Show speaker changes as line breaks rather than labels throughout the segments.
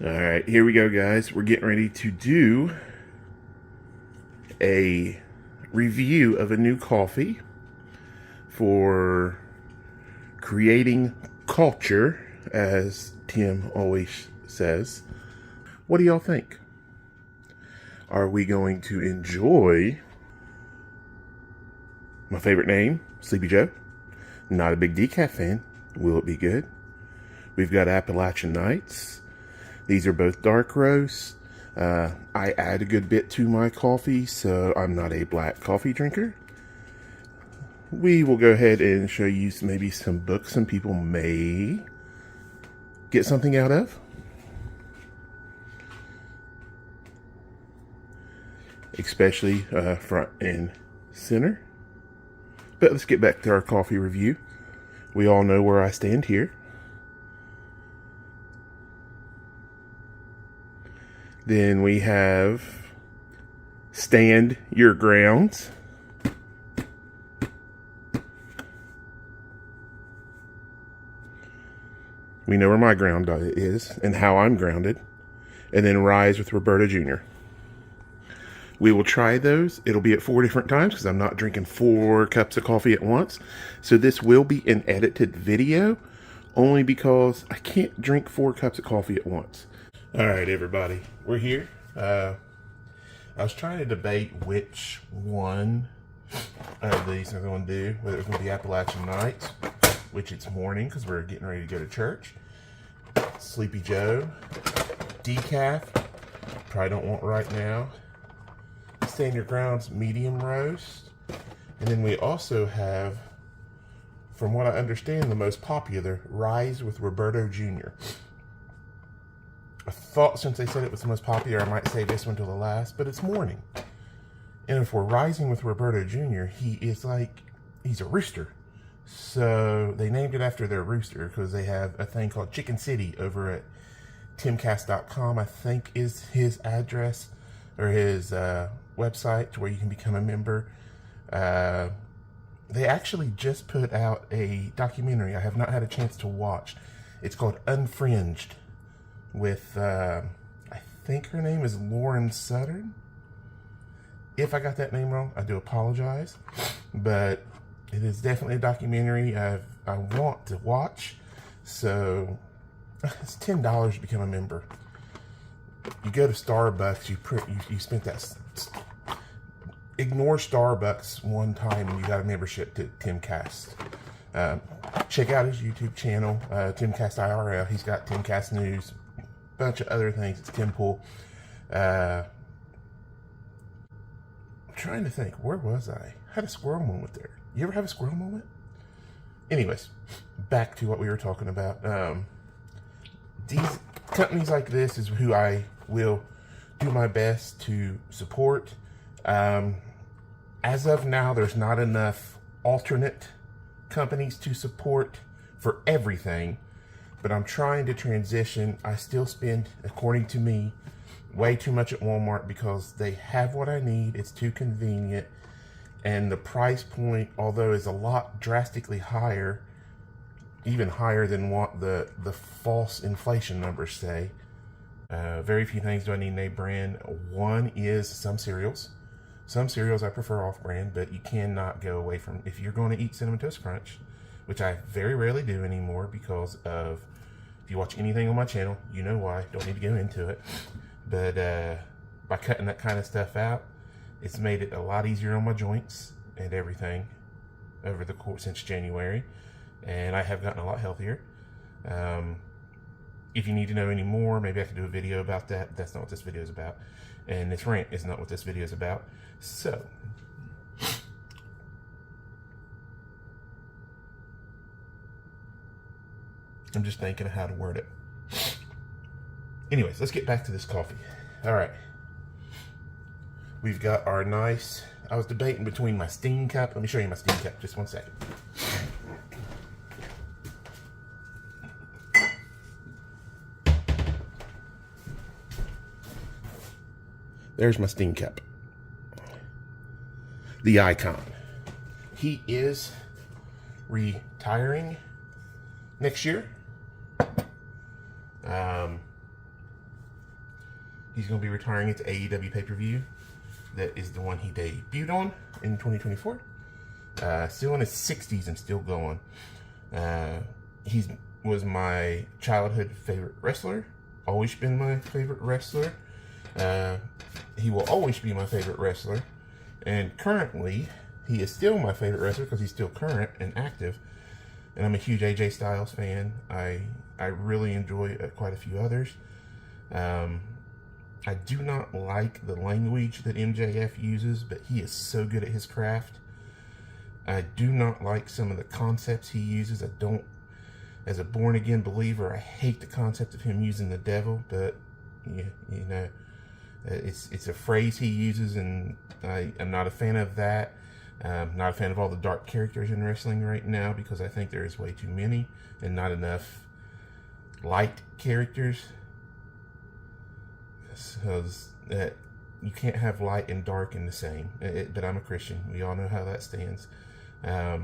Alright, here we go, guys. We're getting ready to do a review of a new coffee for creating culture, as Tim always says. What do y'all think? Are we going to enjoy my favorite name, Sleepy Joe? Not a big decaf fan. Will it be good? We've got Appalachian Nights. These are both dark roasts. I add a good bit to my coffee, so I'm not a black coffee drinker. We will go ahead and show you maybe some books some people may get something out of. Especially front and center. But let's get back to our coffee review. We all know where I stand here. Then we have Stand Your Grounds. We know where my ground is and how I'm grounded. And then Rise with Roberto Jr. We will try those. It'll be at 4 different times because I'm not drinking 4 cups of coffee at once. So this will be an edited video only because I can't drink 4 cups of coffee at once. All right, everybody, we're here. I was trying to debate which one of these I'm going to do, whether it's going to be Appalachian Nights, which it's morning because we're getting ready to go to church, Sleepy Joe, decaf, probably don't want right now, Stand Your Grounds medium roast, and then we also have, from what I understand, the most popular, Rise with Roberto Jr. I thought since they said it was the most popular, I might save this one till the last, but it's morning. And if we're rising with Roberto Jr., he's a rooster. So they named it after their rooster because they have a thing called Chicken City over at timcast.com, I think is his address or his website to where you can become a member. They actually just put out a documentary I have not had a chance to watch. It's called Unfringed, with, I think her name is Lauren Southern. If I got that name wrong, I do apologize. But it is definitely a documentary I want to watch. So, it's $10 to become a member. You go to Starbucks, you spent that... Ignore Starbucks one time and you got a membership to Timcast. Check out his YouTube channel, Timcast IRL. He's got Timcast News, bunch of other things. It's Tim Pool. I'm trying to think, where was I? Had a squirrel moment there. You ever have a squirrel moment? Anyways, back to what we were talking about. These companies like this is who I will do my best to support. As of now, there's not enough alternate companies to support for everything. But I'm trying to transition. I still spend, according to me, way too much at Walmart because they have what I need. It's too convenient. And the price point, although is a lot drastically higher, even higher than what the false inflation numbers say. Very few things do I need name brand. One is some cereals. Some cereals I prefer off-brand, but you cannot go away from, if you're going to eat Cinnamon Toast Crunch, which I very rarely do anymore because of, if you watch anything on my channel, you know why. Don't need to go into it. But by cutting that kind of stuff out, it's made it a lot easier on my joints and everything over the course since January. And I have gotten a lot healthier. If you need to know any more, maybe I can do a video about that. That's not what this video is about. And this rant is not what this video is about. So, I'm just thinking of how to word it. Anyways, let's get back to this coffee. All right. We've got our nice, I was debating between my steam cup. Let me show you my steam cup, just one second. There's my steam cup. The icon. He is retiring next year. He's going to be retiring at the AEW pay-per-view. That is the one he debuted on in 2024. Still in his 60s and still going. He was my childhood favorite wrestler. Always been my favorite wrestler. He will always be my favorite wrestler. And currently, he is still my favorite wrestler because he's still current and active. And I'm a huge AJ Styles fan. I really enjoy quite a few others. I do not like the language that MJF uses, but he is so good at his craft. I do not like some of the concepts he uses. I don't, as a born-again believer, I hate the concept of him using the devil, but, yeah, you know, it's a phrase he uses, and I'm not a fan of that. Not a fan of all the dark characters in wrestling right now, because I think there is way too many and not enough light characters. Because you can't have light and dark in the same. But I'm a Christian. We all know how that stands. But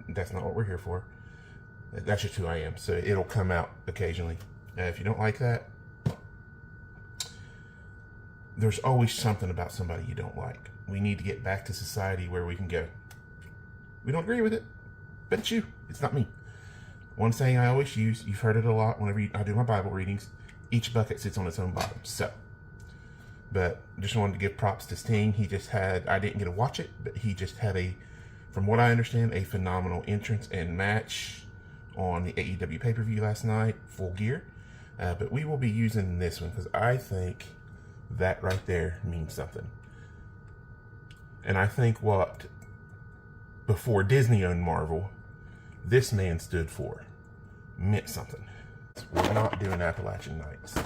that's not what we're here for. That's just who I am. So it'll come out occasionally. If you don't like that, there's always something about somebody you don't like. We need to get back to society where we can go, we don't agree with it, but it's you. It's not me. One saying I always use, you've heard it a lot whenever I do my Bible readings, each bucket sits on its own bottom. So, but just wanted to give props to Sting. He just had, I didn't get to watch it, but he just had a, from what I understand, a phenomenal entrance and match on the AEW pay-per-view last night, Full Gear. But we will be using this one because I think that right there means something. And I think what, before Disney owned Marvel, this man stood for meant something. We're not doing Appalachian Nights.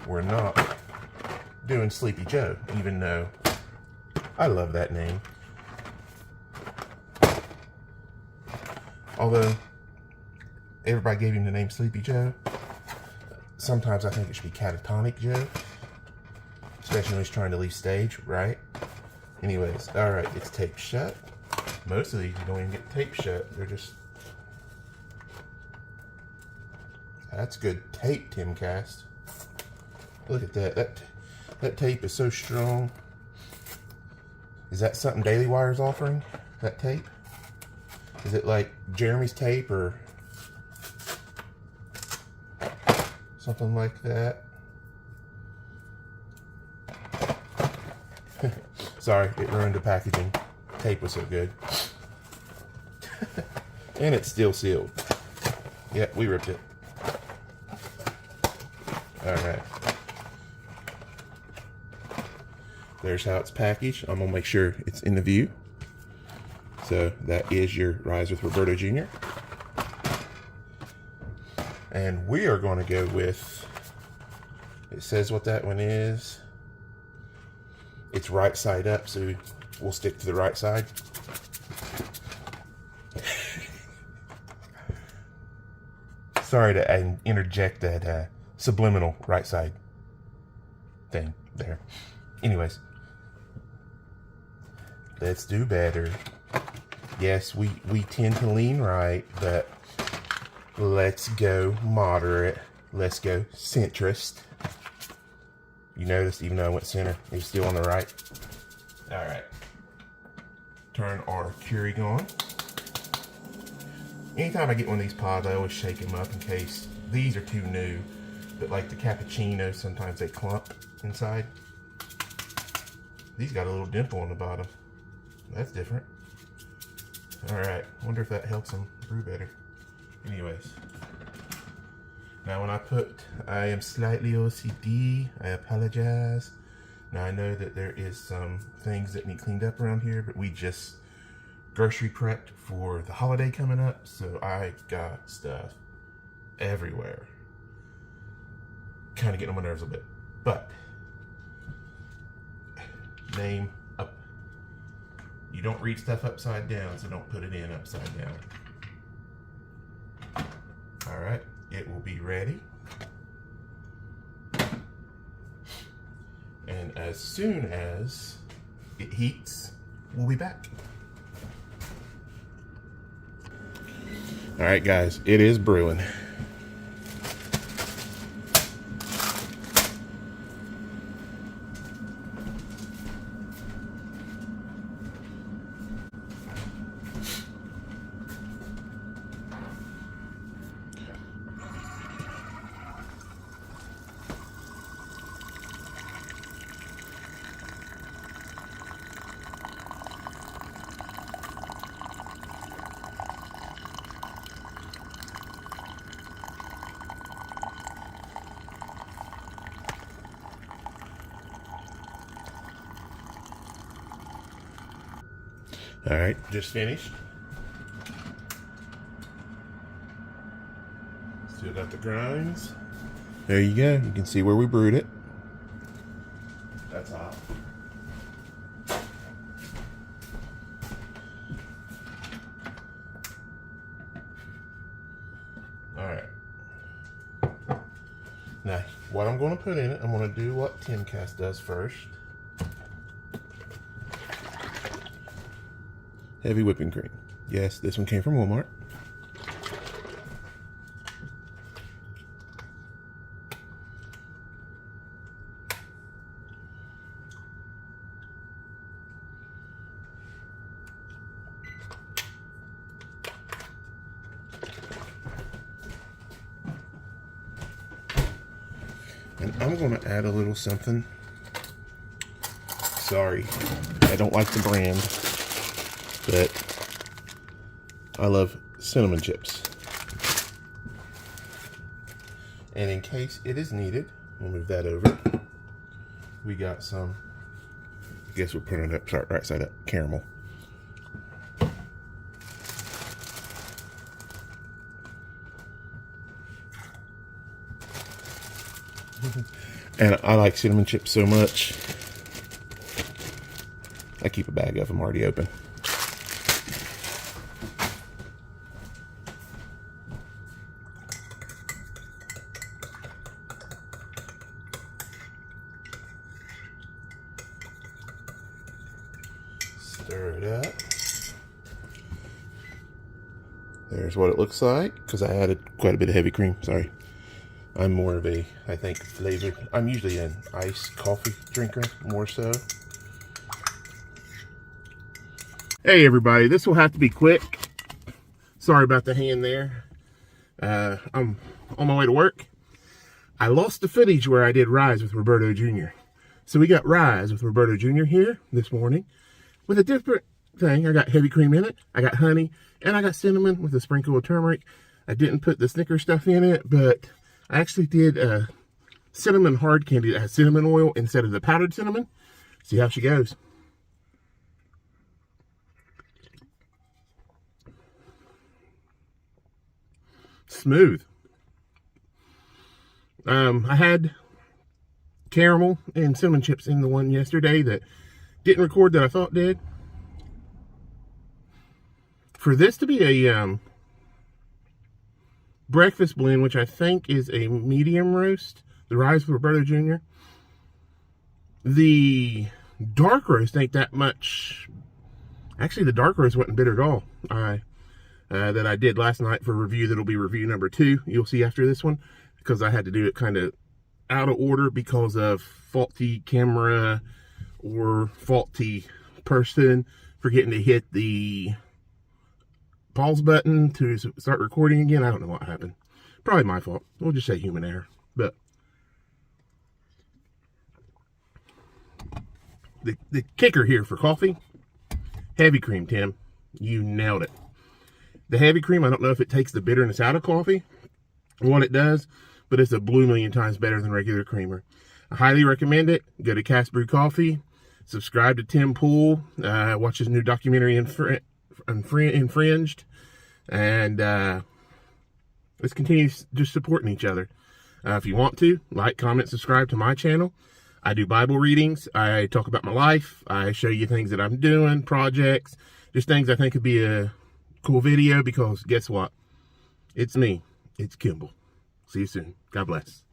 We're not doing Sleepy Joe, even though I love that name. Although everybody gave him the name Sleepy Joe, sometimes I think it should be Catatonic Joe, especially when he's trying to leave stage, right? Anyways, alright, it's taped shut. Most of these you don't even get taped shut. They're just... That's good tape, Timcast. Look at that. That tape is so strong. Is that something Daily Wire's offering? That tape? Is it like Jeremy's tape or something like that? Sorry, it ruined the packaging. Tape was so good. And it's still sealed. Yeah, we ripped it. Alright. There's how it's packaged. I'm going to make sure it's in the view. So that is your Rise with Roberto Jr. And we are going to go with, it says what that one is. It's right side up, so we'll stick to the right side. Sorry to interject that subliminal right side thing there. Anyways, let's do better. Yes, we tend to lean right, but let's go moderate. Let's go centrist. You noticed, even though I went center, it was still on the right. All right. Turn our Keurig on. Anytime I get one of these pods, I always shake them up in case these are too new. But like the cappuccino, sometimes they clump inside. These got a little dimple on the bottom. That's different. All right. Wonder if that helps them brew better. Anyways. Now when I am slightly OCD, I apologize. Now I know that there is some things that need cleaned up around here, but we just grocery prepped for the holiday coming up, so I got stuff everywhere. Kind of getting on my nerves a bit, but name up. You don't read stuff upside down, so don't put it in upside down. All right. It will be ready. And as soon as it heats, we'll be back. All right, guys, it is brewing. All right, just finished. Still got the grinds. There you go. You can see where we brewed it. That's hot. All right. Now, what I'm going to put in it, I'm going to do what Tim Cast does first. Heavy whipping cream. Yes, this one came from Walmart. And I'm going to add a little something. Sorry, I don't like the brand, but I love cinnamon chips. And in case it is needed, we'll move that over. We got some, I guess we'll put it up right side up, caramel. And I like cinnamon chips so much, I keep a bag of them already open. Stir it up. There's what it looks like, because I added quite a bit of heavy cream. Sorry. I'm more of a, I think, flavored. I'm usually an iced coffee drinker, more so. Hey everybody, this will have to be quick. Sorry about the hand there. I'm on my way to work. I lost the footage where I did Rise with Roberto Jr. So we got Rise with Roberto Jr. here this morning with a different thing. I got heavy cream in it, I got honey, and I got cinnamon with a sprinkle of turmeric. I didn't put the Snickers stuff in it, but I actually did cinnamon hard candy that has cinnamon oil instead of the powdered cinnamon. See how she goes. Smooth. I had caramel and cinnamon chips in the one yesterday that didn't record that I thought did. For this to be a breakfast blend, which I think is a medium roast, the Rise with Roberto Jr., the dark roast ain't that much. Actually, the dark roast wasn't bitter at all. That I did last night for review. That'll be review number 2. You'll see after this one, because I had to do it kind of out of order because of faulty camera or faulty person forgetting to hit the pause button to start recording again. I don't know what happened. Probably my fault. We'll just say human error. But the kicker here for coffee, heavy cream, Tim. You nailed it. The heavy cream, I don't know if it takes the bitterness out of coffee or what it does, but it's a blue million times better than regular creamer. I highly recommend it. Go to Cast Brew Coffee. Subscribe to Tim Pool. Watch his new documentary, Infringed. And let's continue just supporting each other. If you want to, like, comment, subscribe to my channel. I do Bible readings. I talk about my life. I show you things that I'm doing, projects, just things I think would be a cool video, because guess what? It's me. It's Kimball. See you soon. God bless.